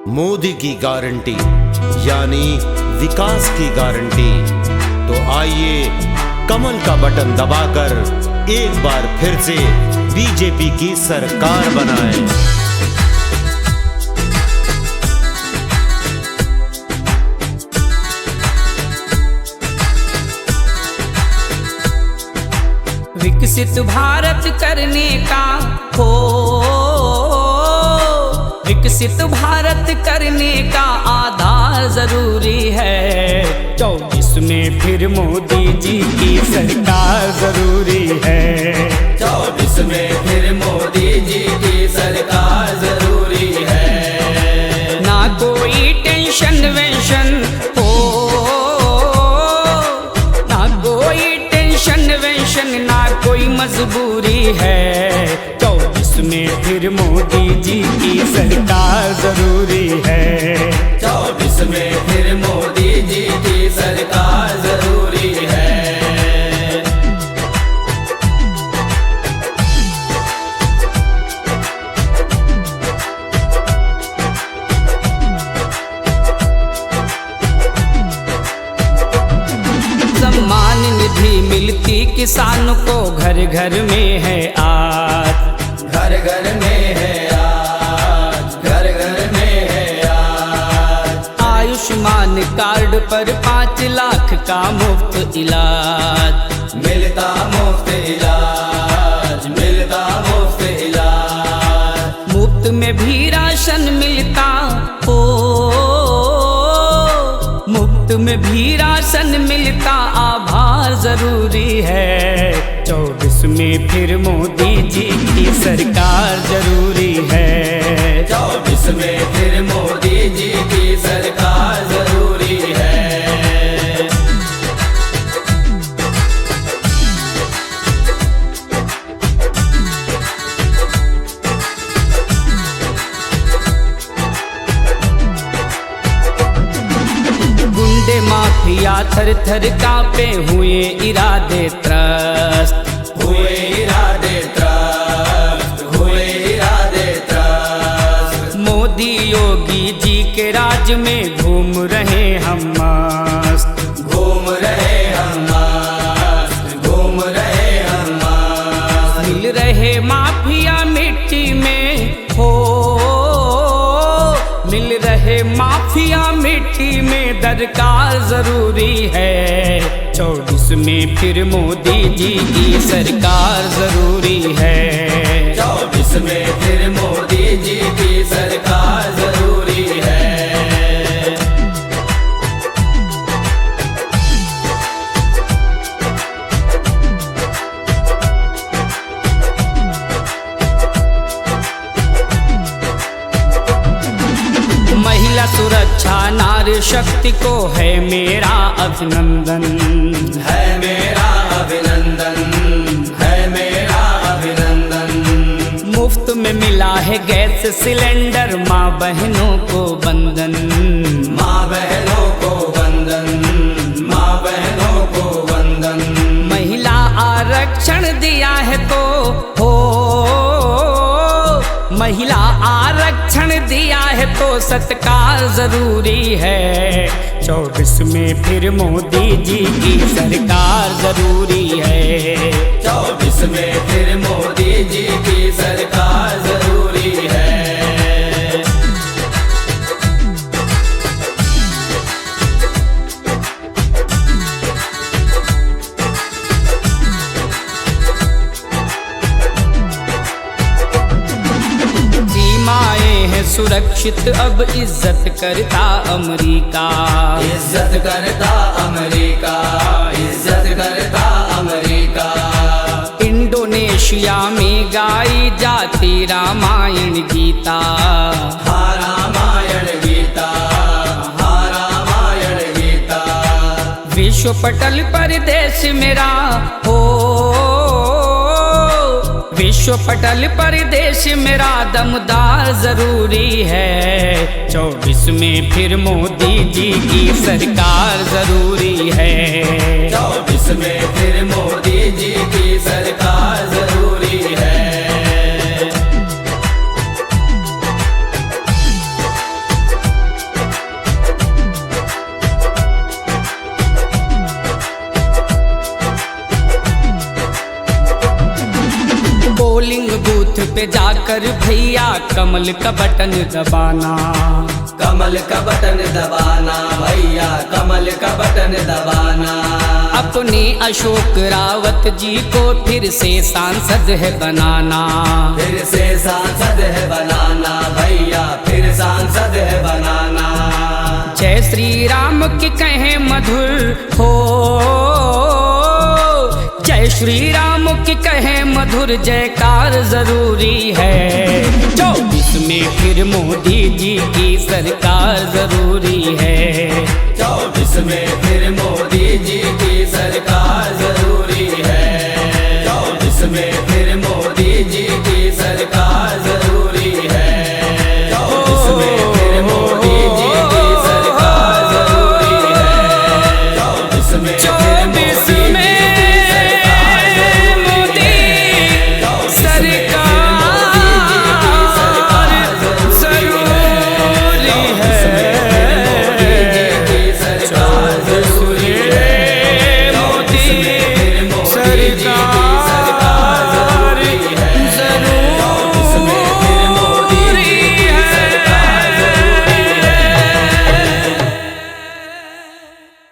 मोदी की गारंटी यानी विकास की गारंटी। तो आइए कमल का बटन दबाकर एक बार फिर से बीजेपी की सरकार बनाएं। विकसित भारत करने का हो, विकसित भारत करने का आधार जरूरी है। 24 में फिर मोदी जी की सरकार जरूरी है। 24 में फिर मोदी जी की सरकार जरूरी है। ना कोई टेंशन वेंशन हो, ना कोई टेंशन वेंशन, ना कोई मजबूरी है। 24 में फिर मोदी जी की सरकार जरूरी है। 24 में फिर मोदी जी की सरकार जरूरी है। सम्मान निधि मिलती किसान को घर घर में है आज, घर घर में है आज, घर घर में है आज। आयुष्मान कार्ड पर 5 लाख का मुफ्त इलाज, मिलता मुफ्त इलाज, मिलता मुफ्त इलाज। मुफ्त में भी राशन मिलता हो, मुफ्त में भी राशन मिलता, आभार जरूरी है। 24 में फिर मोदी जी की सरकार जरूरी है। 24 में फिर मोदी जी की सरकार जरूरी है। गुंडे माफिया थर थर कांपे, हुए इरादे त्रस्त, हुए इरादे त्रस्त, हुए इरादे त्रस्त। मोदी योगी जी के राज में घूम रहे हम मस्त, घूम रहे हम मस्त, घूम रहे हम मस्त। मिल रहे माफिया मिट्टी में हो, मिल रहे माफिया मिट्टी में, दरकार जरूरी है। 24 में फिर मोदी जी की सरकार जरूरी है। 24 में फिर मोदी जी की सरकार जरूरी है। महिला सुरक्षा नारी शक्ति को है मेरा अभिनंदन, है मेरा अभिनंदन, है मेरा अभिनंदन। मुफ्त में मिला है गैस सिलेंडर, माँ बहनों को बंधन, माँ बहनों को वंदन, माँ बहनों को वंदन। महिला आरक्षण दिया है तो हो, महिला आरक्षण दिया है तो सत्कार जरूरी है। 24 में फिर मोदी जी की सरकार जरूरी है। 24 में फिर मोदी जी की सरकार जरूरी है। सीमाएं हैं सुरक्षित, अब इज्जत करता अमेरिका, इज्जत करता अमेरिका, इज्जत करता अमेरिका। इंडोनेशिया में गाई जाती रामायण गीता, हाँ रामायण गीता, हाँ रामायण गीता। विश्व पटल पर देश मेरा हो, विश्व पटल पर देश मेरा दमदार जरूरी है। 24 में फिर मोदी जी की सरकार जरूरी है। 24 में फिर मोदी जी की सरकार जरूरी है। पे जाकर भैया कमल का बटन दबाना। कमल का बटन दबाना भैया, कमल का बटन दबाना। अपने अशोक रावत जी को फिर से सांसद है बनाना। फिर से सांसद है बनाना भैया, फिर सांसद है बनाना। जय श्री राम की कहें मधुर हो, जय श्री राम की कहें मधुर जयकार जरूरी है। 24 में फिर मोदी जी की सरकार जरूरी है। 24 में फिर मोदी जी की सरकार